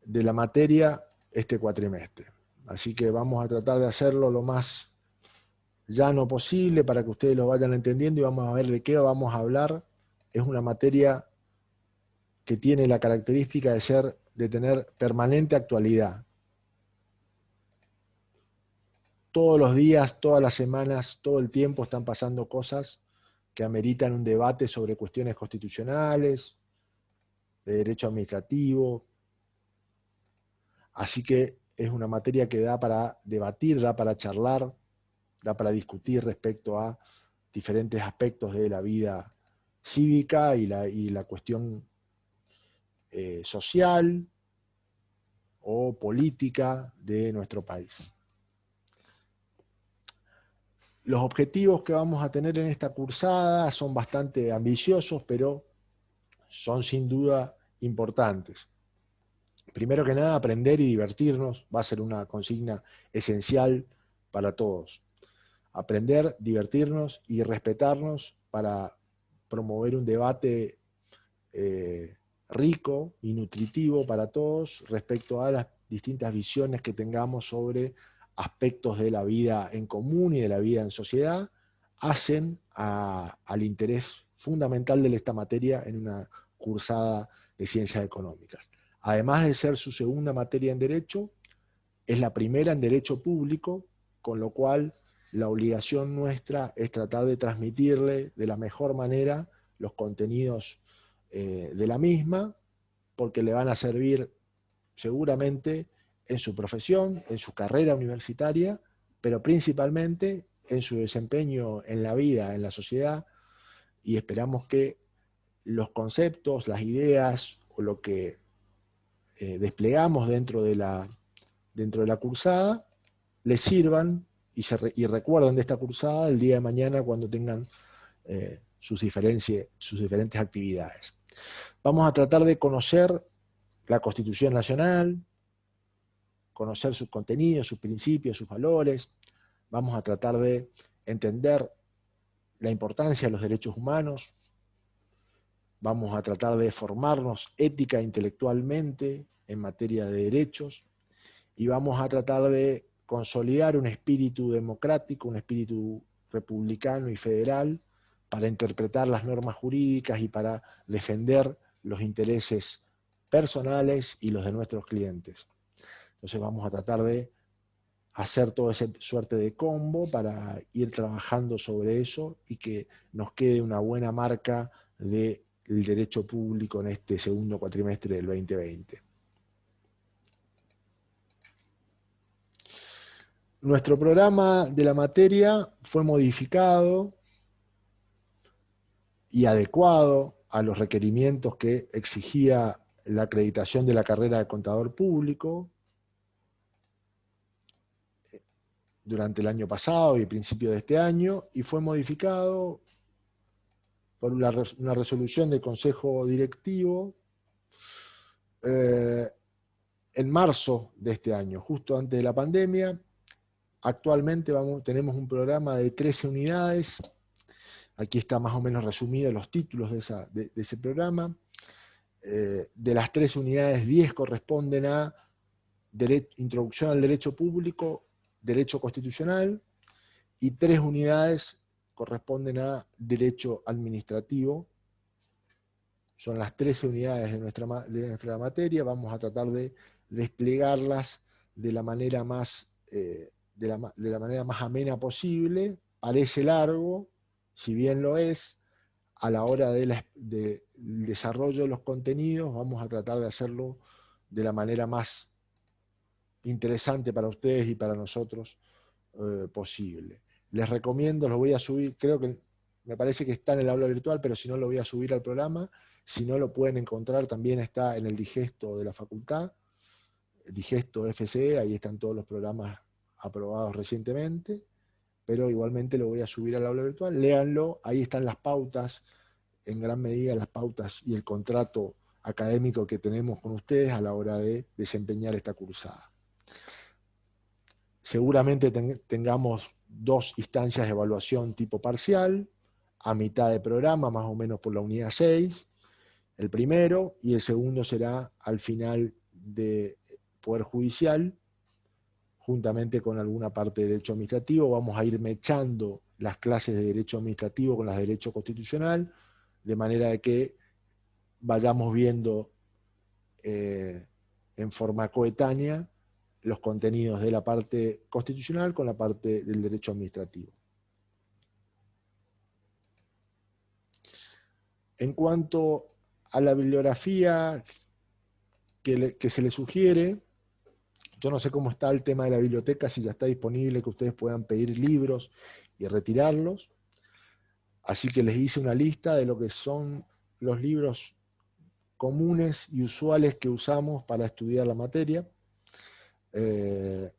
de la materia este cuatrimestre. Así que vamos a tratar de hacerlo lo más llano posible para que ustedes lo vayan entendiendo y vamos a ver de qué vamos a hablar. Es una materia que tiene la característica de tener permanente actualidad. Todos los días, todas las semanas, todo el tiempo están pasando cosas que ameritan un debate sobre cuestiones constitucionales, de derecho administrativo. Así que es una materia que da para debatir, da para charlar, da para discutir respecto a diferentes aspectos de la vida cívica y la cuestión social o política de nuestro país. Los objetivos que vamos a tener en esta cursada son bastante ambiciosos, pero son sin duda importantes. Primero que nada, aprender y divertirnos va a ser una consigna esencial para todos. Aprender, divertirnos y respetarnos para promover un debate rico y nutritivo para todos respecto a las distintas visiones que tengamos sobre aspectos de la vida en común y de la vida en sociedad, hacen al interés fundamental de esta materia en una cursada de ciencias económicas. Además de ser su segunda materia en Derecho, es la primera en Derecho Público, con lo cual la obligación nuestra es tratar de transmitirle de la mejor manera los contenidos de la misma, porque le van a servir seguramente en su profesión, en su carrera universitaria, pero principalmente en su desempeño en la vida, en la sociedad, y esperamos que los conceptos, las ideas o lo que desplegamos dentro de la cursada les sirvan y recuerden de esta cursada el día de mañana cuando tengan sus diferentes actividades. Vamos a tratar de conocer la Constitución Nacional, conocer sus contenidos, sus principios, sus valores. Vamos a tratar de entender la importancia de los derechos humanos. Vamos a tratar de formarnos ética e intelectualmente en materia de derechos. Y vamos a tratar de consolidar un espíritu democrático, un espíritu republicano y federal para interpretar las normas jurídicas y para defender los intereses personales y los de nuestros clientes. Entonces vamos a tratar de hacer toda esa suerte de combo para ir trabajando sobre eso y que nos quede una buena marca del derecho público en este segundo cuatrimestre del 2020. Nuestro programa de la materia fue modificado y adecuado a los requerimientos que exigía la acreditación de la carrera de contador público durante el año pasado y el principio de este año, y fue modificado por una resolución del Consejo Directivo en marzo de este año, justo antes de la pandemia. Actualmente tenemos un programa de 13 unidades. Aquí está más o menos resumido los títulos de ese programa. De las 13 unidades, 10 corresponden a Introducción al Derecho Público, Derecho Constitucional, y 3 unidades corresponden a Derecho Administrativo. Son las 13 unidades de nuestra materia. Vamos a tratar de desplegarlas de la manera más amena posible. Parece largo, si bien lo es, a la hora del desarrollo de los contenidos vamos a tratar de hacerlo de la manera más interesante para ustedes y para nosotros posible. Les recomiendo, los voy a subir, me parece que está en el aula virtual, pero si no lo voy a subir al programa. Si no lo pueden encontrar, también está en el Digesto de la facultad, Digesto FCE, ahí están todos los programas aprobados recientemente, pero igualmente lo voy a subir al aula virtual. Léanlo, ahí están las pautas, en gran medida las pautas y el contrato académico que tenemos con ustedes a la hora de desempeñar esta cursada. Seguramente tengamos 2 instancias de evaluación tipo parcial, a mitad de programa, más o menos por la unidad 6, el primero, y el segundo será al final de Poder Judicial, juntamente con alguna parte de Derecho Administrativo. Vamos a ir mechando las clases de Derecho Administrativo con las de Derecho Constitucional, de manera de que vayamos viendo en forma coetánea los contenidos de la parte constitucional con la parte del derecho administrativo. En cuanto a la bibliografía que se le sugiere, yo no sé cómo está el tema de la biblioteca, si ya está disponible que ustedes puedan pedir libros y retirarlos. Así que les hice una lista de lo que son los libros comunes y usuales que usamos para estudiar la materia, que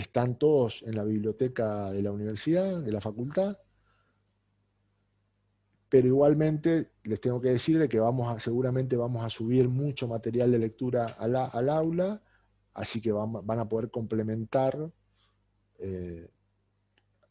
están todos en la biblioteca de la universidad, de la facultad. Pero igualmente les tengo que decir de que seguramente vamos a subir mucho material de lectura al aula, así que van a poder complementar,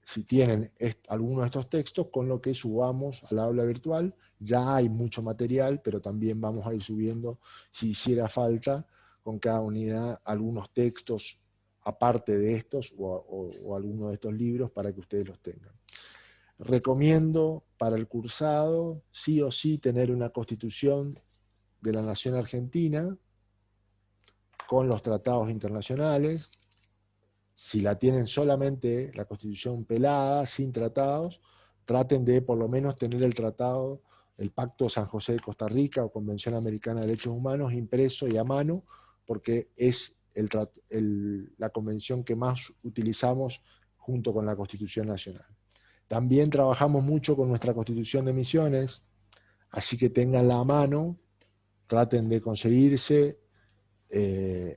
si tienen alguno de estos textos, con lo que subamos al aula virtual. Ya hay mucho material, pero también vamos a ir subiendo, si hiciera falta, con cada unidad algunos textos aparte de estos o alguno de estos libros para que ustedes los tengan. Recomiendo para el cursado, sí o sí, tener una Constitución de la Nación Argentina con los tratados internacionales. Si la tienen solamente la Constitución pelada, sin tratados, traten de por lo menos tener el tratado, el Pacto San José de Costa Rica o Convención Americana de Derechos Humanos impreso y a mano, porque es la convención que más utilizamos junto con la Constitución Nacional. También trabajamos mucho con nuestra Constitución de Misiones, así que tenganla a mano, traten de conseguirse.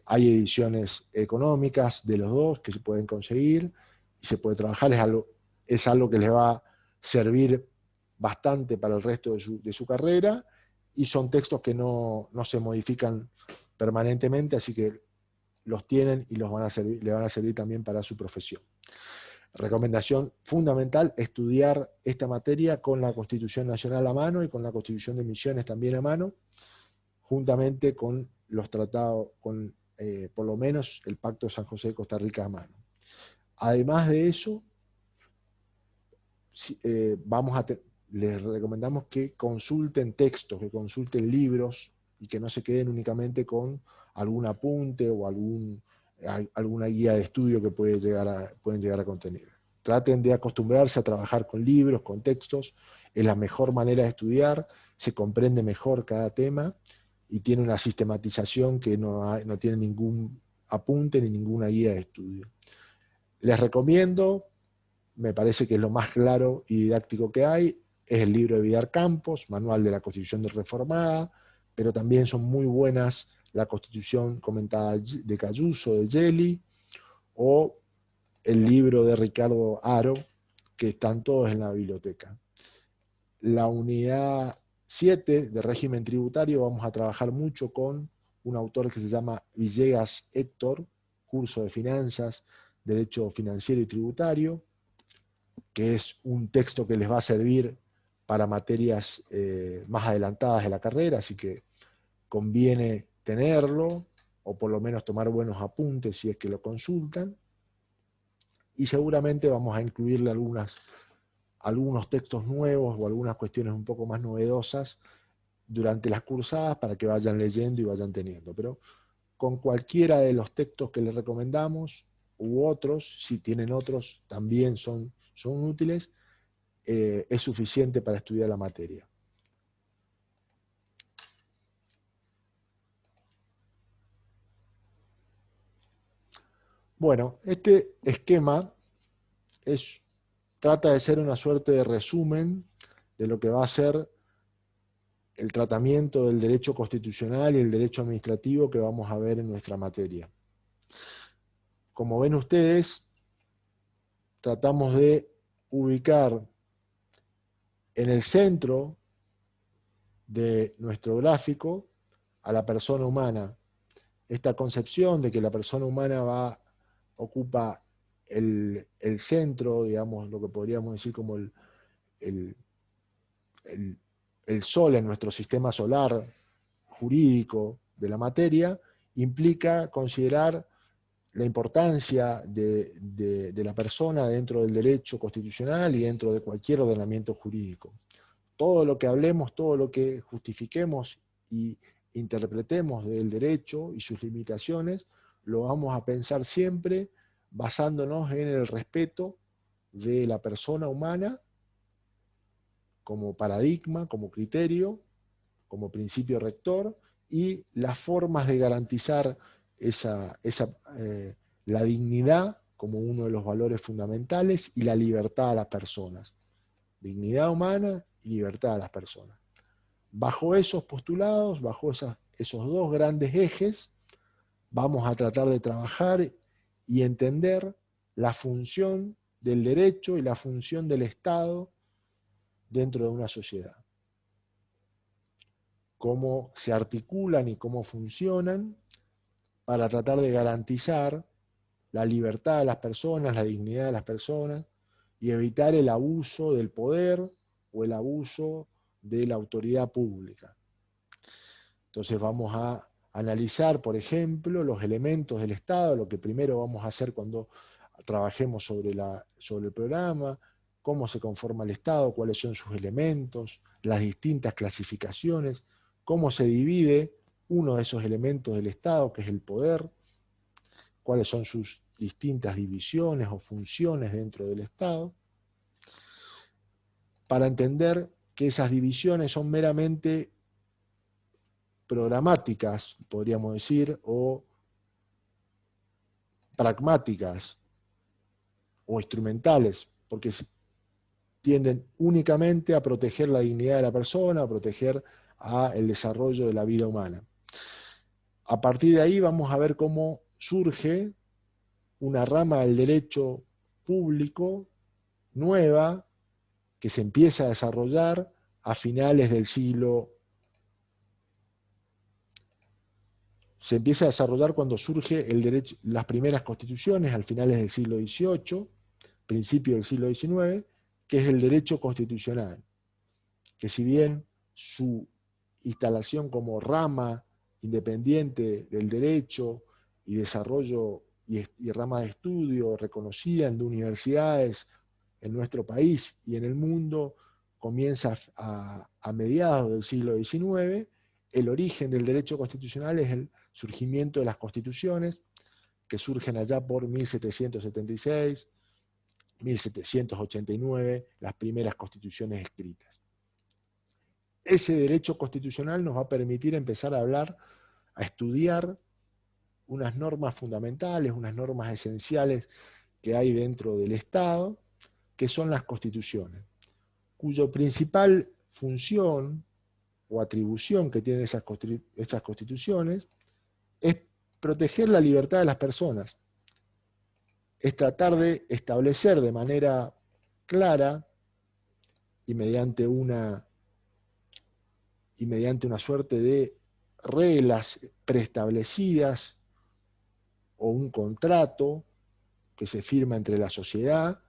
Hay ediciones económicas de los dos que se pueden conseguir y se puede trabajar. Es algo que les va a servir bastante para el resto de su carrera, y son textos que no se modifican permanentemente, así que los tienen y le van a servir también para su profesión. Recomendación fundamental: estudiar esta materia con la Constitución Nacional a mano y con la Constitución de Misiones también a mano, juntamente con los tratados, con por lo menos el Pacto de San José de Costa Rica a mano. Además de eso, les recomendamos que consulten textos, que consulten libros y que no se queden únicamente con algún apunte o alguna guía de estudio que pueden llegar a contener. Traten de acostumbrarse a trabajar con libros, con textos. Es la mejor manera de estudiar, se comprende mejor cada tema y tiene una sistematización que no tiene ningún apunte ni ninguna guía de estudio. Les recomiendo, me parece que es lo más claro y didáctico que hay, es el libro de Vidar Campos, Manual de la Constitución Reformada, pero también son muy buenas la Constitución comentada de Cayuso, de Gelli, o el libro de Ricardo Haro, que están todos en la biblioteca. La unidad 7 de régimen tributario vamos a trabajar mucho con un autor que se llama Villegas Héctor, curso de finanzas, derecho financiero y tributario, que es un texto que les va a servir para materias más adelantadas de la carrera, así que conviene tenerlo, o por lo menos tomar buenos apuntes si es que lo consultan, y seguramente vamos a incluirle algunos textos nuevos o algunas cuestiones un poco más novedosas durante las cursadas para que vayan leyendo y vayan teniendo. Pero con cualquiera de los textos que les recomendamos, u otros, si tienen otros, también son útiles, es suficiente para estudiar la materia. Bueno, este esquema trata de ser una suerte de resumen de lo que va a ser el tratamiento del derecho constitucional y el derecho administrativo que vamos a ver en nuestra materia. Como ven ustedes, tratamos de ubicar en el centro de nuestro gráfico a la persona humana. Esta concepción de que la persona humana ocupa el centro, digamos, lo que podríamos decir como el sol en nuestro sistema solar jurídico de la materia, implica considerar la importancia de la persona dentro del derecho constitucional y dentro de cualquier ordenamiento jurídico. Todo lo que hablemos, todo lo que justifiquemos y interpretemos del derecho y sus limitaciones, lo vamos a pensar siempre basándonos en el respeto de la persona humana como paradigma, como criterio, como principio rector, y las formas de garantizar la dignidad como uno de los valores fundamentales y la libertad a las personas. Dignidad humana y libertad a las personas. Bajo esos postulados, bajo esos dos grandes ejes, vamos a tratar de trabajar y entender la función del derecho y la función del Estado dentro de una sociedad. Cómo se articulan y cómo funcionan para tratar de garantizar la libertad de las personas, la dignidad de las personas, y evitar el abuso del poder o el abuso de la autoridad pública. Entonces vamos a analizar, por ejemplo, los elementos del Estado, lo que primero vamos a hacer cuando trabajemos sobre el programa, cómo se conforma el Estado, cuáles son sus elementos, las distintas clasificaciones, cómo se divide uno de esos elementos del Estado, que es el poder, cuáles son sus distintas divisiones o funciones dentro del Estado, para entender que esas divisiones son meramente programáticas, podríamos decir, o pragmáticas, o instrumentales, porque tienden únicamente a proteger la dignidad de la persona, a proteger el desarrollo de la vida humana. A partir de ahí vamos a ver cómo surge una rama del derecho público nueva que se empieza a desarrollar a finales del siglo. Se empieza a desarrollar cuando surge el derecho, las primeras constituciones, al finales del siglo XVIII, principio del siglo XIX, que es el derecho constitucional, que si bien su instalación como rama independiente del derecho y desarrollo y rama de estudio reconocida en universidades en nuestro país y en el mundo, comienza a mediados del siglo XIX, el origen del derecho constitucional es el surgimiento de las constituciones, que surgen allá por 1776, 1789, las primeras constituciones escritas. Ese derecho constitucional nos va a permitir empezar a hablar, a estudiar unas normas fundamentales, unas normas esenciales que hay dentro del Estado, que son las constituciones, cuyo principal función o atribución que tienen esas constituciones es proteger la libertad de las personas, es tratar de establecer de manera clara y mediante una suerte de reglas preestablecidas o un contrato que se firma entre la sociedad,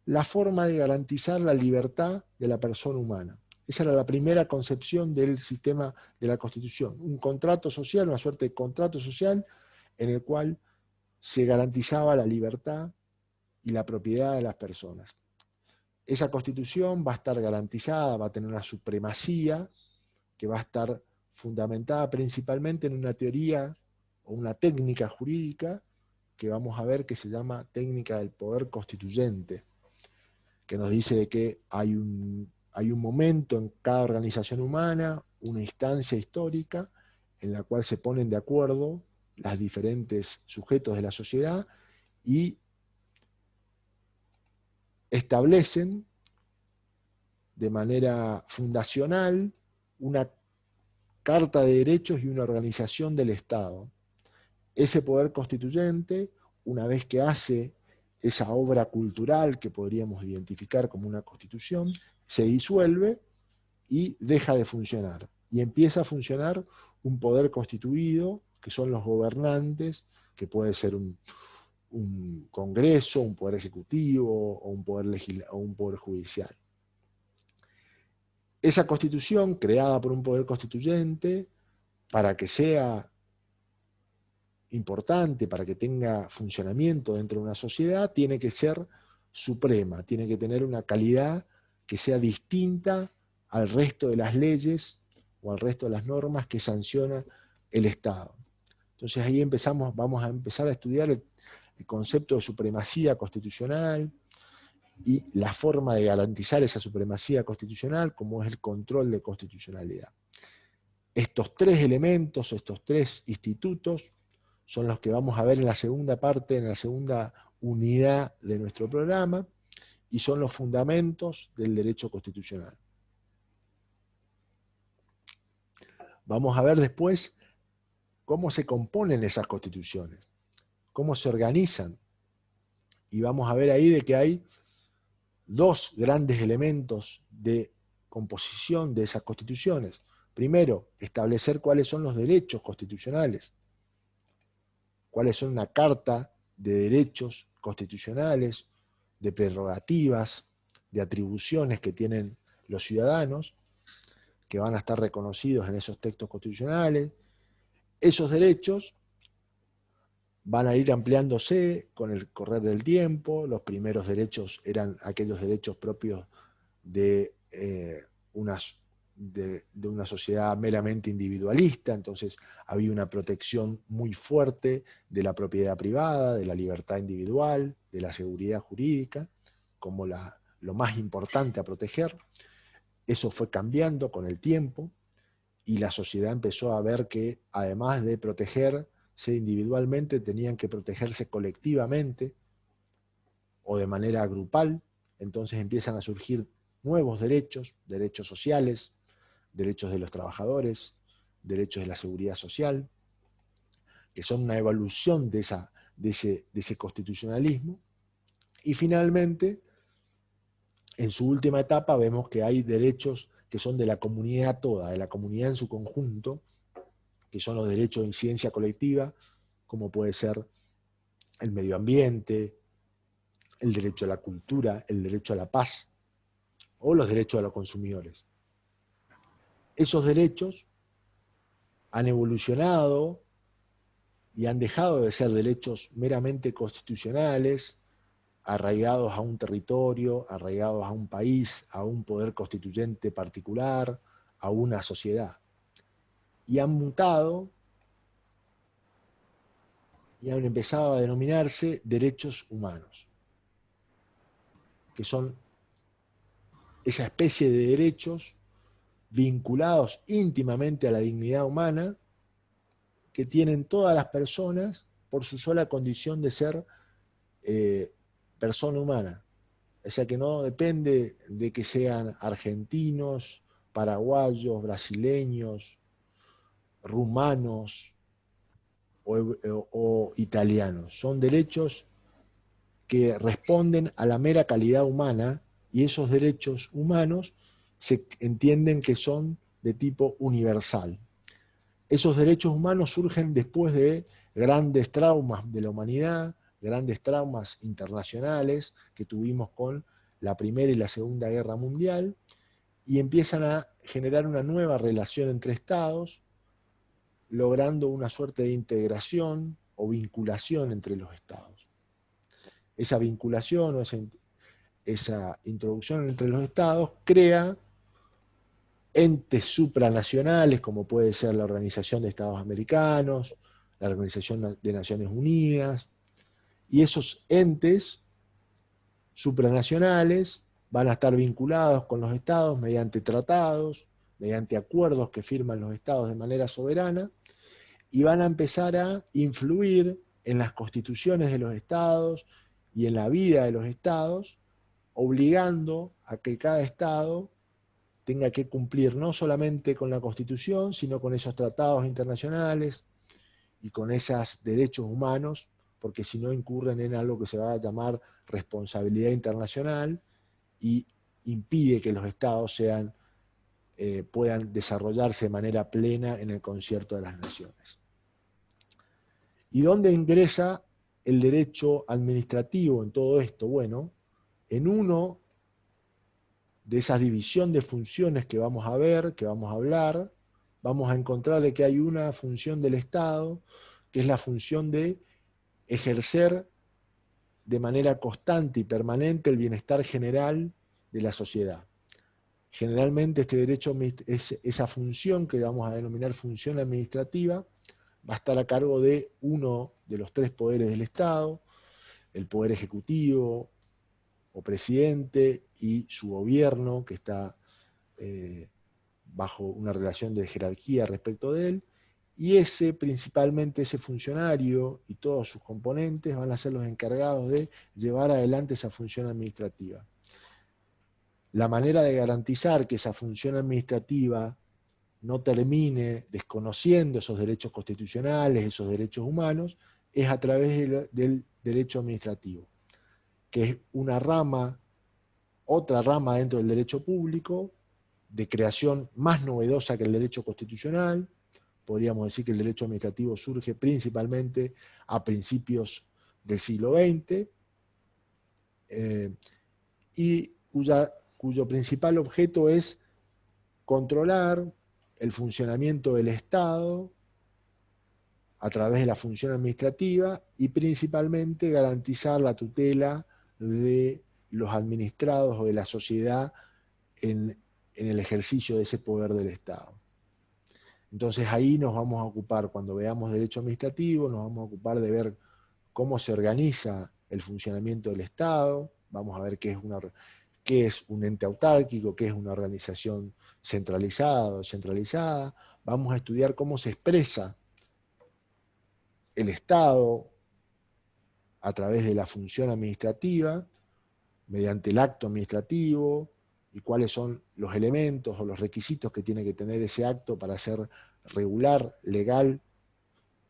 la forma de garantizar la libertad de la persona humana. Esa era la primera concepción del sistema de la Constitución, un contrato social, una suerte de contrato social en el cual se garantizaba la libertad y la propiedad de las personas. Esa Constitución va a estar garantizada, va a tener una supremacía que va a estar fundamentada principalmente en una teoría o una técnica jurídica que vamos a ver que se llama técnica del poder constituyente, que nos dice de que hay un momento en cada organización humana, una instancia histórica en la cual se ponen de acuerdo los diferentes sujetos de la sociedad y establecen de manera fundacional una carta de derechos y una organización del Estado. Ese poder constituyente, una vez que hace esa obra cultural que podríamos identificar como una constitución, se disuelve y deja de funcionar. Y empieza a funcionar un poder constituido, que son los gobernantes, que puede ser un congreso, un poder ejecutivo o un poder judicial. Esa constitución, creada por un poder constituyente, para que sea importante para que tenga funcionamiento dentro de una sociedad tiene que ser suprema, tiene que tener una calidad que sea distinta al resto de las leyes o al resto de las normas que sanciona el Estado. Entonces ahí vamos a empezar a estudiar el concepto de supremacía constitucional y la forma de garantizar esa supremacía constitucional, como es el control de constitucionalidad. Estos tres elementos, estos tres institutos, son los que vamos a ver en la segunda parte, en la segunda unidad de nuestro programa, y son los fundamentos del derecho constitucional. Vamos a ver después cómo se componen esas constituciones, cómo se organizan, y vamos a ver ahí de que hay dos grandes elementos de composición de esas constituciones. Primero, establecer cuáles son los derechos constitucionales, cuáles son una carta de derechos constitucionales, de prerrogativas, de atribuciones que tienen los ciudadanos, que van a estar reconocidos en esos textos constitucionales. Esos derechos van a ir ampliándose con el correr del tiempo. Los primeros derechos eran aquellos derechos propios de una sociedad meramente individualista, entonces había una protección muy fuerte de la propiedad privada, de la libertad individual, de la seguridad jurídica, como lo más importante a proteger. Eso fue cambiando con el tiempo, y la sociedad empezó a ver que, además de protegerse individualmente, tenían que protegerse colectivamente o de manera grupal. Entonces empiezan a surgir nuevos derechos, derechos sociales, derechos de los trabajadores, derechos de la seguridad social, que son una evolución de ese constitucionalismo. Y finalmente, en su última etapa, vemos que hay derechos que son de la comunidad toda, de la comunidad en su conjunto, que son los derechos de incidencia colectiva, como puede ser el medio ambiente, el derecho a la cultura, el derecho a la paz, o los derechos de los consumidores. Esos derechos han evolucionado y han dejado de ser derechos meramente constitucionales, arraigados a un territorio, arraigados a un país, a un poder constituyente particular, a una sociedad. Y han mutado y han empezado a denominarse derechos humanos, que son esa especie de derechos vinculados íntimamente a la dignidad humana que tienen todas las personas por su sola condición de ser persona humana. O sea, que no depende de que sean argentinos, paraguayos, brasileños, rumanos o italianos. Son derechos que responden a la mera calidad humana, y esos derechos humanos se entienden que son de tipo universal. Esos derechos humanos surgen después de grandes traumas de la humanidad, grandes traumas internacionales que tuvimos con la Primera y la Segunda Guerra Mundial, y empiezan a generar una nueva relación entre estados, logrando una suerte de integración o vinculación entre los estados. Esa vinculación o esa introducción entre los estados crea entes supranacionales, como puede ser la Organización de Estados Americanos, la Organización de Naciones Unidas, y esos entes supranacionales van a estar vinculados con los estados mediante tratados, mediante acuerdos que firman los estados de manera soberana, y van a empezar a influir en las constituciones de los estados y en la vida de los estados, obligando a que cada estado tenga que cumplir no solamente con la Constitución, sino con esos tratados internacionales y con esos derechos humanos, porque si no incurren en algo que se va a llamar responsabilidad internacional y impide que los estados puedan desarrollarse de manera plena en el concierto de las naciones. ¿Y dónde ingresa el derecho administrativo en todo esto? Bueno, en uno de esa división de funciones que vamos a ver, que vamos a hablar, vamos a encontrar de que hay una función del Estado que es la función de ejercer de manera constante y permanente el bienestar general de la sociedad. Generalmente este derecho, esa función que vamos a denominar función administrativa, va a estar a cargo de uno de los tres poderes del Estado, el poder ejecutivo o presidente y su gobierno, que está bajo una relación de jerarquía respecto de él, y principalmente ese funcionario y todos sus componentes van a ser los encargados de llevar adelante esa función administrativa. La manera de garantizar que esa función administrativa no termine desconociendo esos derechos constitucionales, esos derechos humanos, es a través del derecho administrativo, que es una rama, otra rama dentro del derecho público, de creación más novedosa que el derecho constitucional. Podríamos decir que el derecho administrativo surge principalmente a principios del siglo XX, y cuyo principal objeto es controlar el funcionamiento del Estado a través de la función administrativa y principalmente garantizar la tutela de los administrados o de la sociedad en el ejercicio de ese poder del Estado. Entonces ahí nos vamos a ocupar, cuando veamos derecho administrativo, nos vamos a ocupar de ver cómo se organiza el funcionamiento del Estado, vamos a ver qué es un ente autárquico, qué es una organización centralizada o descentralizada, vamos a estudiar cómo se expresa el Estado a través de la función administrativa, mediante el acto administrativo, y cuáles son los elementos o los requisitos que tiene que tener ese acto para ser regular, legal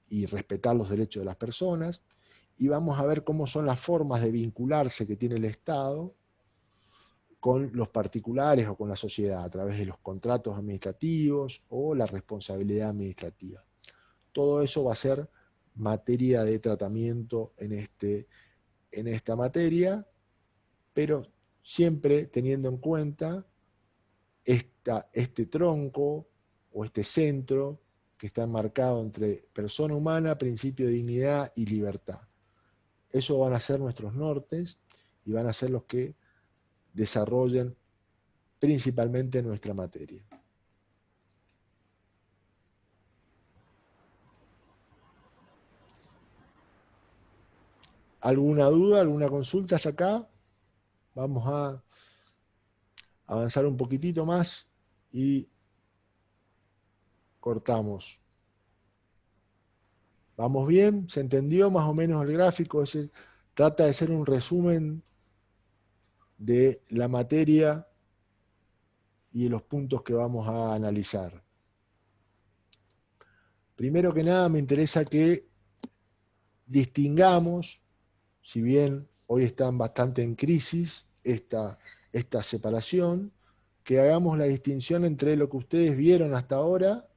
y respetar los derechos de las personas, y vamos a ver cómo son las formas de vincularse que tiene el Estado con los particulares o con la sociedad, a través de los contratos administrativos o la responsabilidad administrativa. Todo eso va a ser materia de tratamiento en esta materia, pero siempre teniendo en cuenta este tronco o este centro que está enmarcado entre persona humana, principio de dignidad y libertad. Esos van a ser nuestros nortes y van a ser los que desarrollen principalmente nuestra materia. ¿Alguna duda, alguna consulta hasta acá? Vamos a avanzar un poquitito más y cortamos. ¿Vamos bien? ¿Se entendió más o menos el gráfico? Trata de ser un resumen de la materia y de los puntos que vamos a analizar. Primero que nada me interesa que distingamos, si bien hoy están bastante en crisis esta separación, que hagamos la distinción entre lo que ustedes vieron hasta ahora,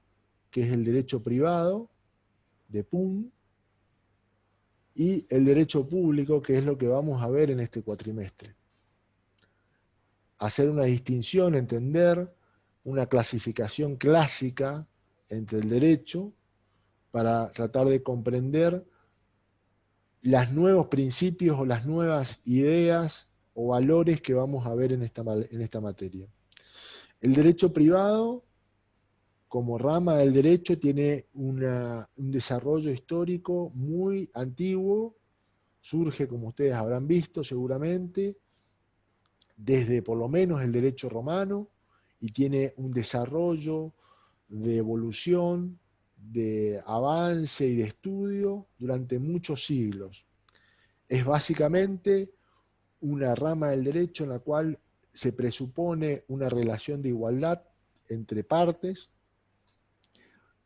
que es el derecho privado, de PUN, y el derecho público, que es lo que vamos a ver en este cuatrimestre. Hacer una distinción, entender una clasificación clásica entre el derecho para tratar de comprender los nuevos principios o las nuevas ideas o valores que vamos a ver en esta materia. El derecho privado, como rama del derecho, tiene un desarrollo histórico muy antiguo, surge, como ustedes habrán visto seguramente, desde por lo menos el derecho romano, y tiene un desarrollo de evolución, de avance y de estudio durante muchos siglos. Es básicamente una rama del derecho en la cual se presupone una relación de igualdad entre partes.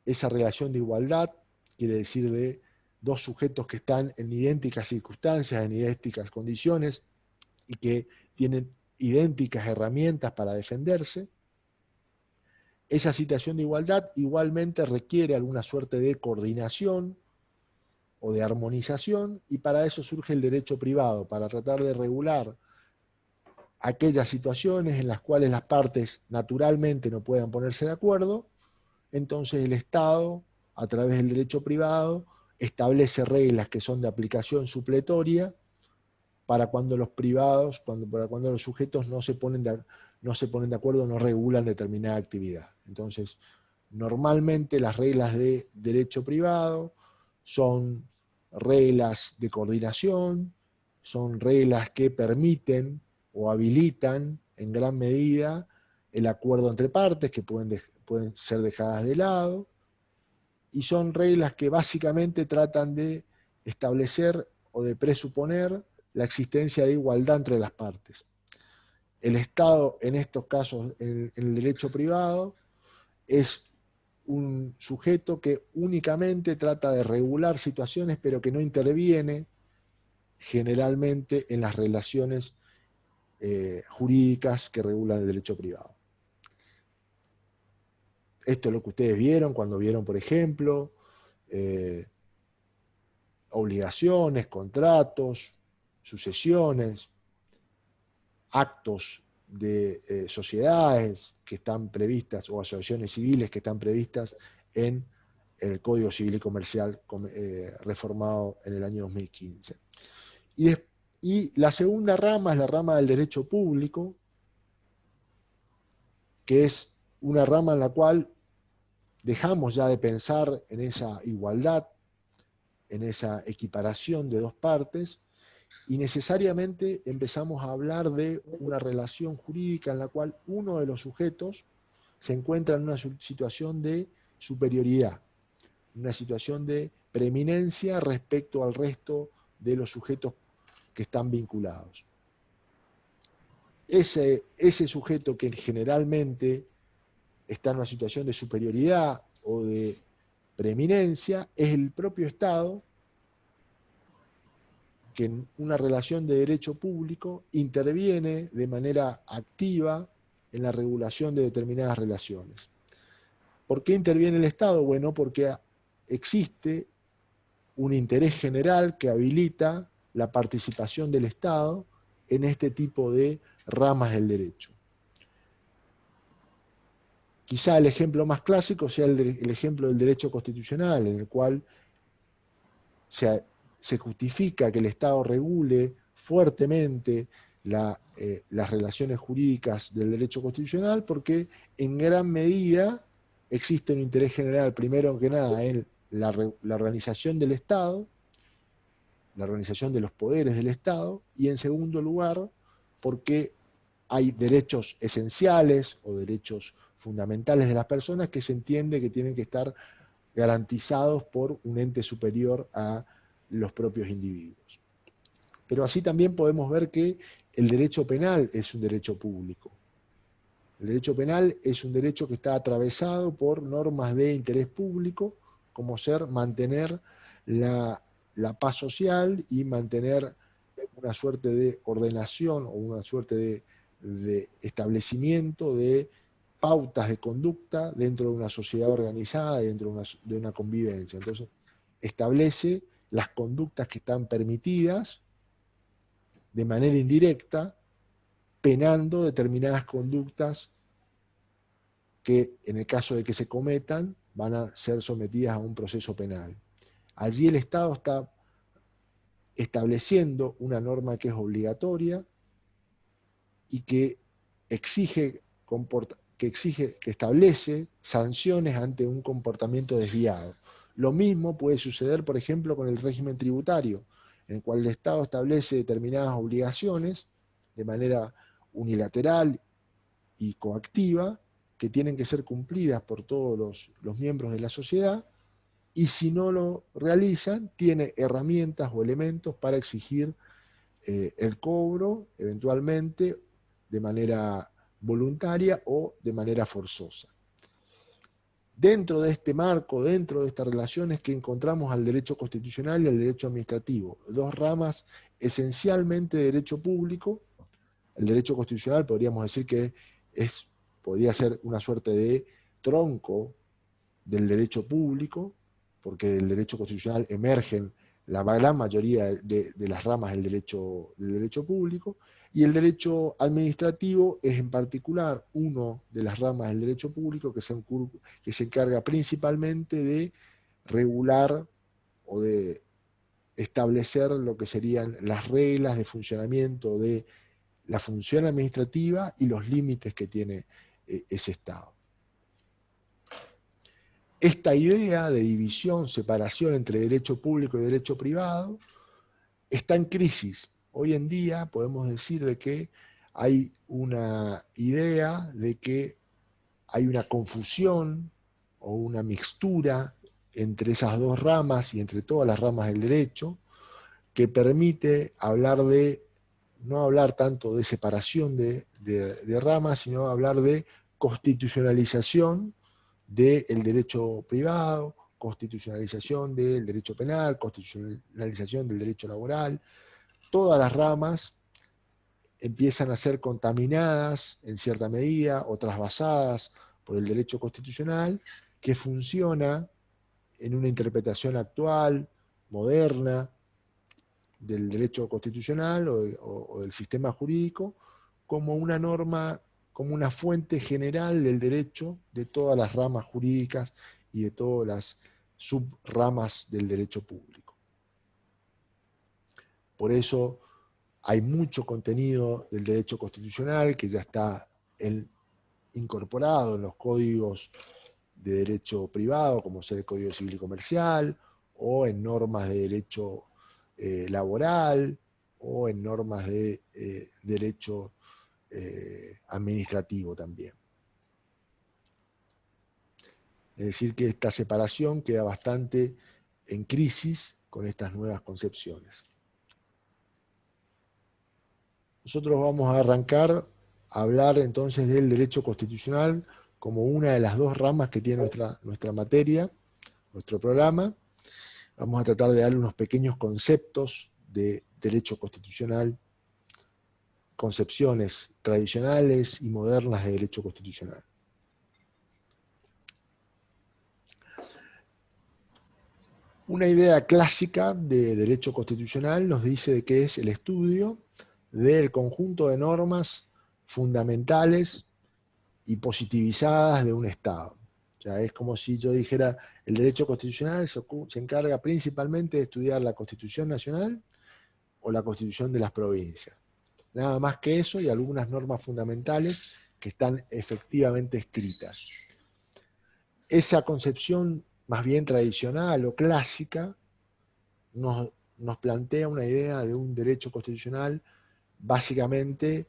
Esa relación de igualdad quiere decir de dos sujetos que están en idénticas circunstancias, en idénticas condiciones, y que tienen idénticas herramientas para defenderse. Esa situación de igualdad igualmente requiere alguna suerte de coordinación o de armonización, y para eso surge el derecho privado, para tratar de regular aquellas situaciones en las cuales las partes naturalmente no puedan ponerse de acuerdo. Entonces el Estado, a través del derecho privado, establece reglas que son de aplicación supletoria para cuando los privados, para cuando los sujetos no se ponen de acuerdo, no regulan determinada actividad. Entonces, normalmente las reglas de derecho privado son reglas de coordinación, son reglas que permiten o habilitan en gran medida el acuerdo entre partes, que pueden ser dejadas de lado, y son reglas que básicamente tratan de establecer o de presuponer la existencia de igualdad entre las partes. El Estado, en estos casos, en el derecho privado, es un sujeto que únicamente trata de regular situaciones, pero que no interviene generalmente en las relaciones jurídicas que regulan el derecho privado. Esto es lo que ustedes vieron cuando vieron, por ejemplo, obligaciones, contratos, sucesiones, actos de sociedades que están previstas o asociaciones civiles que están previstas en el Código Civil y Comercial reformado en el año 2015. Y la segunda rama es la rama del derecho público, que es una rama en la cual dejamos ya de pensar en esa igualdad, en esa equiparación de dos partes, y necesariamente empezamos a hablar de una relación jurídica en la cual uno de los sujetos se encuentra en una situación de superioridad, una situación de preeminencia respecto al resto de los sujetos que están vinculados. Ese sujeto que generalmente está en una situación de superioridad o de preeminencia es el propio Estado, que en una relación de derecho público interviene de manera activa en la regulación de determinadas relaciones. ¿Por qué interviene el Estado? Bueno, porque existe un interés general que habilita la participación del Estado en este tipo de ramas del derecho. Quizá el ejemplo más clásico sea el ejemplo del derecho constitucional, en el cual se justifica que el Estado regule fuertemente las relaciones jurídicas del derecho constitucional porque en gran medida existe un interés general, primero que nada, en la organización del Estado, la organización de los poderes del Estado, y en segundo lugar, porque hay derechos esenciales o derechos fundamentales de las personas que se entiende que tienen que estar garantizados por un ente superior a los propios individuos. Pero así también podemos ver que el derecho penal es un derecho público. El derecho penal es un derecho que está atravesado por normas de interés público, como ser mantener la paz social y mantener una suerte de ordenación o una suerte de establecimiento de pautas de conducta dentro de una sociedad organizada, dentro de una convivencia. Entonces, establece las conductas que están permitidas de manera indirecta, penando determinadas conductas que, en el caso de que se cometan, van a ser sometidas a un proceso penal. Allí el Estado está estableciendo una norma que es obligatoria y que que establece sanciones ante un comportamiento desviado. Lo mismo puede suceder, por ejemplo, con el régimen tributario, en el cual el Estado establece determinadas obligaciones de manera unilateral y coactiva que tienen que ser cumplidas por todos los miembros de la sociedad, y si no lo realizan, tiene herramientas o elementos para exigir el cobro, eventualmente, de manera voluntaria o de manera forzosa. Dentro de este marco, dentro de estas relaciones que encontramos al derecho constitucional y al derecho administrativo, dos ramas esencialmente de derecho público. El derecho constitucional podríamos decir que podría ser una suerte de tronco del derecho público, porque del derecho constitucional emergen la gran mayoría de las ramas del derecho público, y el derecho administrativo es en particular una de las ramas del derecho público que se encarga principalmente de regular o de establecer lo que serían las reglas de funcionamiento de la función administrativa y los límites que tiene ese Estado. Esta idea de división, separación entre derecho público y derecho privado está en crisis. Hoy en día podemos decir de que hay una idea de que hay una confusión o una mixtura entre esas dos ramas y entre todas las ramas del derecho, que permite hablar no hablar tanto de separación de ramas, sino hablar de constitucionalización del derecho privado, constitucionalización del derecho penal, constitucionalización del derecho laboral. Todas las ramas empiezan a ser contaminadas en cierta medida o trasvasadas por el derecho constitucional, que funciona en una interpretación actual, moderna, del derecho constitucional o del sistema jurídico, como una norma, como una fuente general del derecho de todas las ramas jurídicas y de todas las subramas del derecho público. Por eso hay mucho contenido del derecho constitucional que ya está incorporado en los códigos de derecho privado, como ser el Código Civil y Comercial, o en normas de derecho laboral, o en normas de derecho administrativo también. Es decir, que esta separación queda bastante en crisis con estas nuevas concepciones. Nosotros vamos a arrancar a hablar entonces del derecho constitucional como una de las dos ramas que tiene nuestra materia, nuestro programa. Vamos a tratar de darle unos pequeños conceptos de derecho constitucional, concepciones tradicionales y modernas de derecho constitucional. Una idea clásica de derecho constitucional nos dice de que es el estudio del conjunto de normas fundamentales y positivizadas de un Estado. O sea, es como si yo dijera, el derecho constitucional se encarga principalmente de estudiar la Constitución Nacional o la Constitución de las provincias. Nada más que eso y algunas normas fundamentales que están efectivamente escritas. Esa concepción más bien tradicional o clásica nos plantea una idea de un derecho constitucional básicamente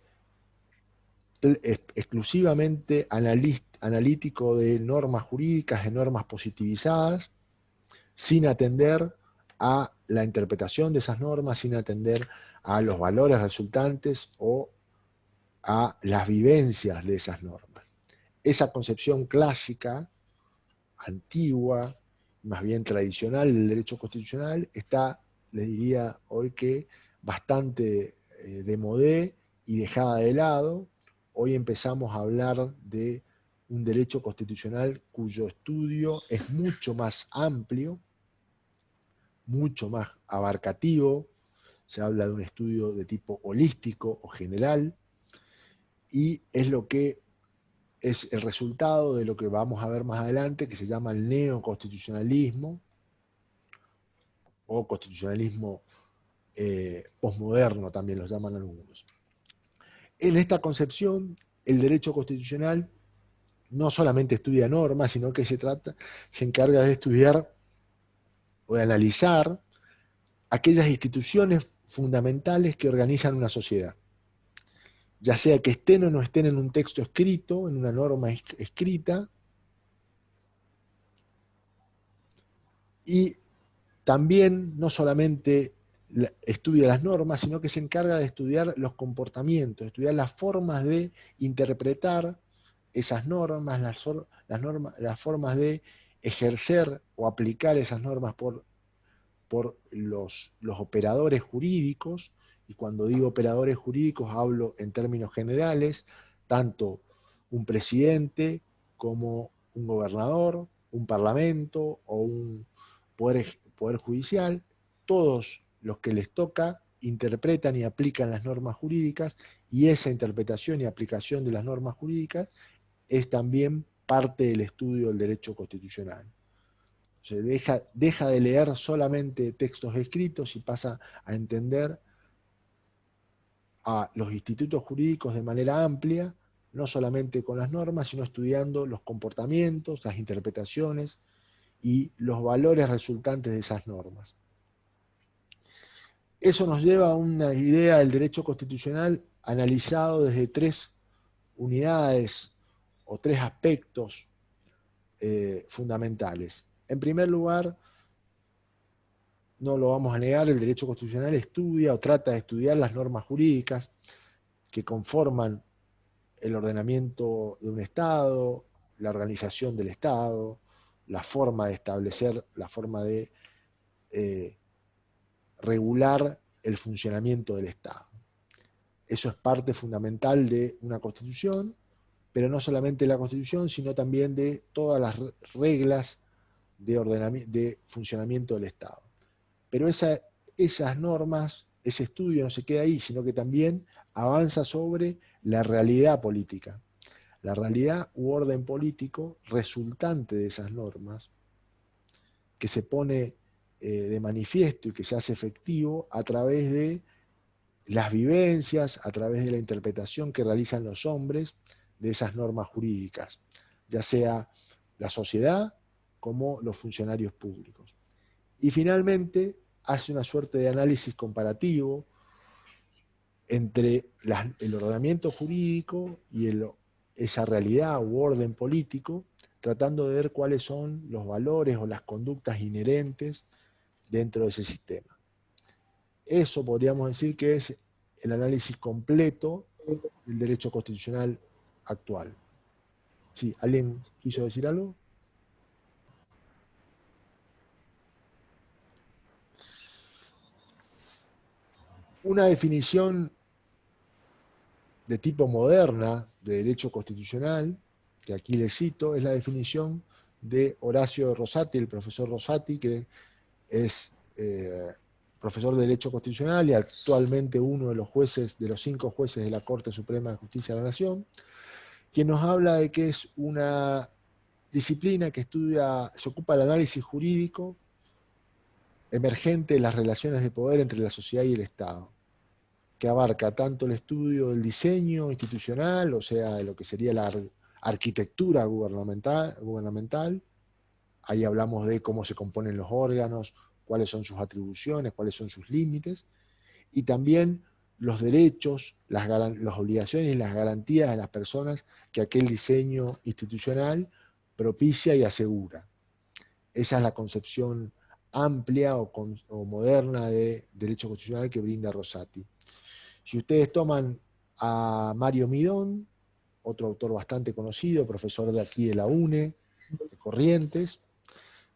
exclusivamente analítico de normas jurídicas, de normas positivizadas, sin atender a la interpretación de esas normas, sin atender a los valores resultantes o a las vivencias de esas normas. Esa concepción clásica, antigua, más bien tradicional del derecho constitucional, está, les diría hoy que, bastante démodé y dejada de lado. Hoy empezamos a hablar de un derecho constitucional cuyo estudio es mucho más amplio, mucho más abarcativo. Se habla de un estudio de tipo holístico o general, y es lo que es el resultado de lo que vamos a ver más adelante, que se llama el neoconstitucionalismo, o constitucionalismo posmoderno también los llaman algunos. En esta concepción, el derecho constitucional no solamente estudia normas, sino que se encarga de estudiar o de analizar aquellas instituciones fundamentales que organizan una sociedad, ya sea que estén o no estén en un texto escrito, en una norma escrita, y también no solamente estudia las normas, sino que se encarga de estudiar los comportamientos, estudiar las formas de interpretar esas normas, las formas de ejercer o aplicar esas normas por los operadores jurídicos. Y cuando digo operadores jurídicos hablo en términos generales, tanto un presidente como un gobernador, un parlamento o un poder judicial. Todos los que les toca interpretan y aplican las normas jurídicas, y esa interpretación y aplicación de las normas jurídicas es también parte del estudio del derecho constitucional. Se deja de leer solamente textos escritos y pasa a entender a los institutos jurídicos de manera amplia, no solamente con las normas, sino estudiando los comportamientos, las interpretaciones y los valores resultantes de esas normas. Eso nos lleva a una idea del derecho constitucional analizado desde tres unidades o tres aspectos fundamentales. En primer lugar, no lo vamos a negar, el derecho constitucional estudia o trata de estudiar las normas jurídicas que conforman el ordenamiento de un Estado, la organización del Estado, la forma de establecer, la forma de regular el funcionamiento del Estado. Eso es parte fundamental de una Constitución, pero no solamente de la Constitución, sino también de todas las reglas de funcionamiento del Estado. Pero esas normas, ese estudio no se queda ahí, sino que también avanza sobre la realidad política. La realidad u orden político resultante de esas normas, que se pone de manifiesto y que se hace efectivo a través de las vivencias, a través de la interpretación que realizan los hombres de esas normas jurídicas, ya sea la sociedad como los funcionarios públicos. Y finalmente hace una suerte de análisis comparativo entre el ordenamiento jurídico y esa realidad u orden político, tratando de ver cuáles son los valores o las conductas inherentes dentro de ese sistema. Eso podríamos decir que es el análisis completo del derecho constitucional actual. Sí, ¿alguien quiso decir algo? Una definición de tipo moderna de derecho constitucional, que aquí le cito, es la definición de Horacio Rosati, el profesor Rosati, que es profesor de Derecho Constitucional y actualmente uno de los jueces, de los 5 jueces de la Corte Suprema de Justicia de la Nación, quien nos habla de que es una disciplina que se ocupa del análisis jurídico emergente de las relaciones de poder entre la sociedad y el Estado, que abarca tanto el estudio del diseño institucional, o sea, de lo que sería la arquitectura gubernamental. Ahí hablamos de cómo se componen los órganos, cuáles son sus atribuciones, cuáles son sus límites, y también los derechos, las obligaciones y las garantías de las personas que aquel diseño institucional propicia y asegura. Esa es la concepción amplia o moderna de derecho constitucional que brinda Rosati. Si ustedes toman a Mario Midón, otro autor bastante conocido, profesor de aquí de la UNE, de Corrientes,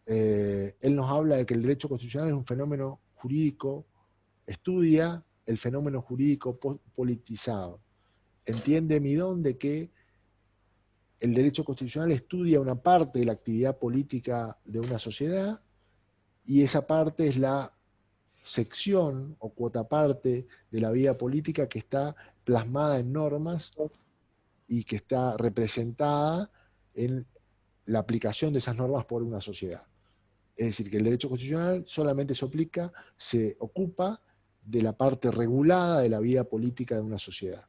él nos habla de que el derecho constitucional es un fenómeno jurídico, estudia el fenómeno jurídico politizado. Entiende Midón de que el derecho constitucional estudia una parte de la actividad política de una sociedad y esa parte es la sección o cuota parte de la vida política que está plasmada en normas y que está representada en la aplicación de esas normas por una sociedad. Es decir, que el derecho constitucional solamente se ocupa de la parte regulada de la vida política de una sociedad.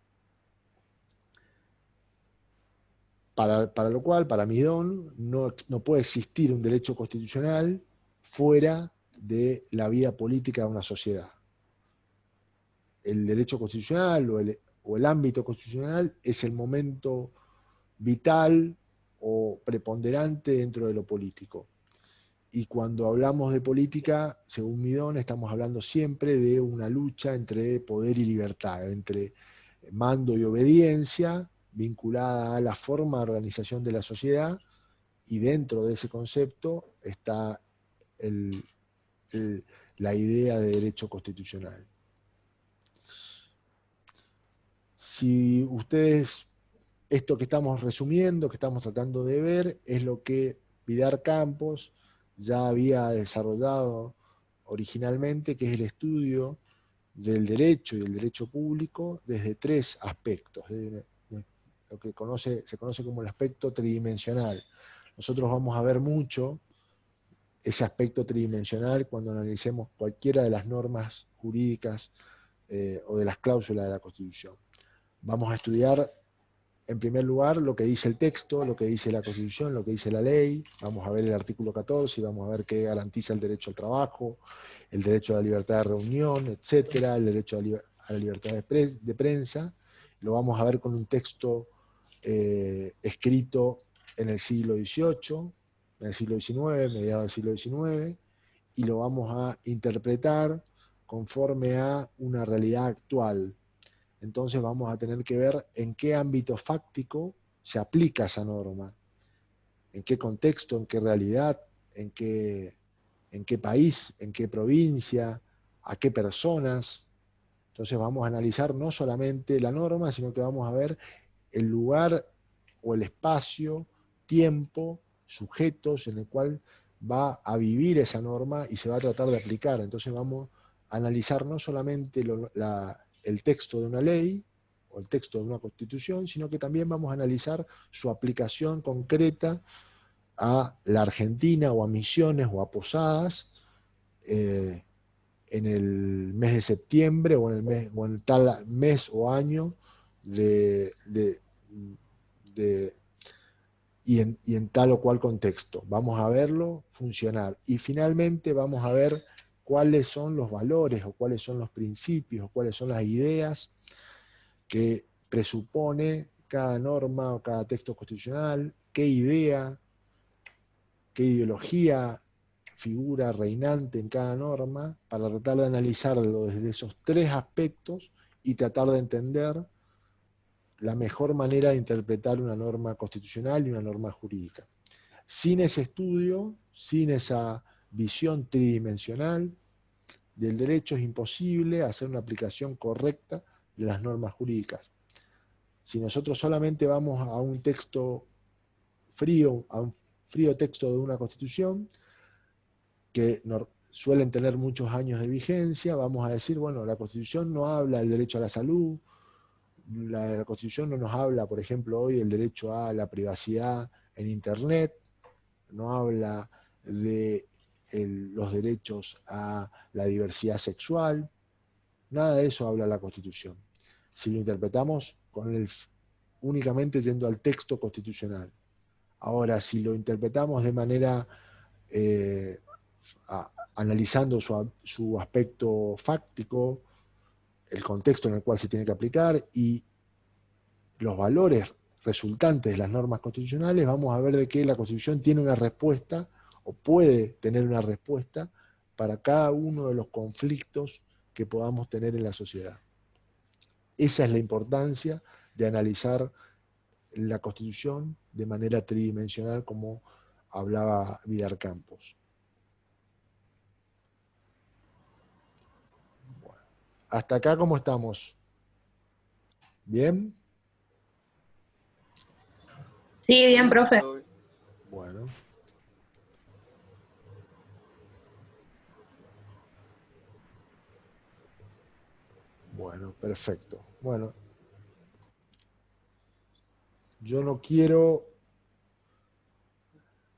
Para lo cual, para Midón, no puede existir un derecho constitucional fuera de la vida política de una sociedad. El derecho constitucional o el ámbito constitucional es el momento vital o preponderante dentro de lo político. Y cuando hablamos de política, según Midón, estamos hablando siempre de una lucha entre poder y libertad, entre mando y obediencia, vinculada a la forma de organización de la sociedad, y dentro de ese concepto está la idea de derecho constitucional. Si ustedes, esto que estamos resumiendo, que estamos tratando de ver, es lo que Vidar Campos ya había desarrollado originalmente, que es el estudio del derecho y del derecho público desde 3 aspectos, lo que se conoce como el aspecto tridimensional. Nosotros vamos a ver mucho ese aspecto tridimensional cuando analicemos cualquiera de las normas jurídicas o de las cláusulas de la Constitución. Vamos a estudiar, en primer lugar, lo que dice el texto, lo que dice la Constitución, lo que dice la ley. Vamos a ver el artículo 14 y vamos a ver qué garantiza el derecho al trabajo, el derecho a la libertad de reunión, etcétera, el derecho a la libertad de prensa. Lo vamos a ver con un texto escrito en el siglo XVIII, en el siglo XIX, mediados del siglo XIX, y lo vamos a interpretar conforme a una realidad actual. Entonces vamos a tener que ver en qué ámbito fáctico se aplica esa norma, en qué contexto, en qué realidad, en qué país, en qué provincia, a qué personas. Entonces vamos a analizar no solamente la norma, sino que vamos a ver el lugar o el espacio, tiempo, sujetos en el cual va a vivir esa norma y se va a tratar de aplicar. Entonces vamos a analizar no solamente el texto de una ley o el texto de una constitución, sino que también vamos a analizar su aplicación concreta a la Argentina o a Misiones o a Posadas en el mes de septiembre o en tal mes o año y en tal o cual contexto. Vamos a verlo funcionar. Y finalmente vamos a ver cuáles son los valores o cuáles son los principios o cuáles son las ideas que presupone cada norma o cada texto constitucional, qué idea, qué ideología figura reinante en cada norma, para tratar de analizarlo desde esos tres aspectos y tratar de entender la mejor manera de interpretar una norma constitucional y una norma jurídica. Sin ese estudio, sin esa visión tridimensional del derecho, es imposible hacer una aplicación correcta de las normas jurídicas. Si nosotros solamente vamos a un texto frío, a un frío texto de una constitución, que suelen tener muchos años de vigencia, vamos a decir, bueno, la Constitución no habla del derecho a la salud, la Constitución no nos habla, por ejemplo, hoy del derecho a la privacidad en Internet, no habla de los derechos a la diversidad sexual, nada de eso habla la Constitución. Si lo interpretamos únicamente yendo al texto constitucional. Ahora, si lo interpretamos de manera analizando su aspecto fáctico, el contexto en el cual se tiene que aplicar y los valores resultantes de las normas constitucionales, vamos a ver de que la Constitución tiene una respuesta o puede tener una respuesta para cada uno de los conflictos que podamos tener en la sociedad. Esa es la importancia de analizar la Constitución de manera tridimensional, como hablaba Vidar Campos. Bueno, hasta acá, ¿cómo estamos? ¿Bien? Sí, bien, profe. Bueno. Bueno, perfecto. Bueno, yo no quiero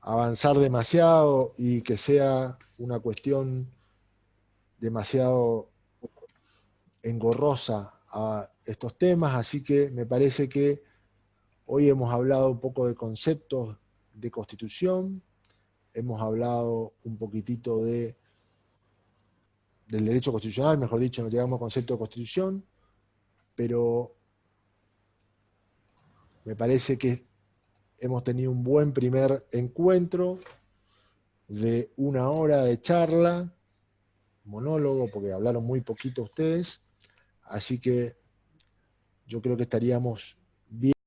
avanzar demasiado y que sea una cuestión demasiado engorrosa a estos temas, así que me parece que hoy hemos hablado un poco de conceptos de constitución, hemos hablado un poquitito del derecho constitucional, mejor dicho, no llegamos al concepto de constitución, pero me parece que hemos tenido un buen primer encuentro de 1 hora de charla, monólogo, porque hablaron muy poquito ustedes, así que yo creo que estaríamos bien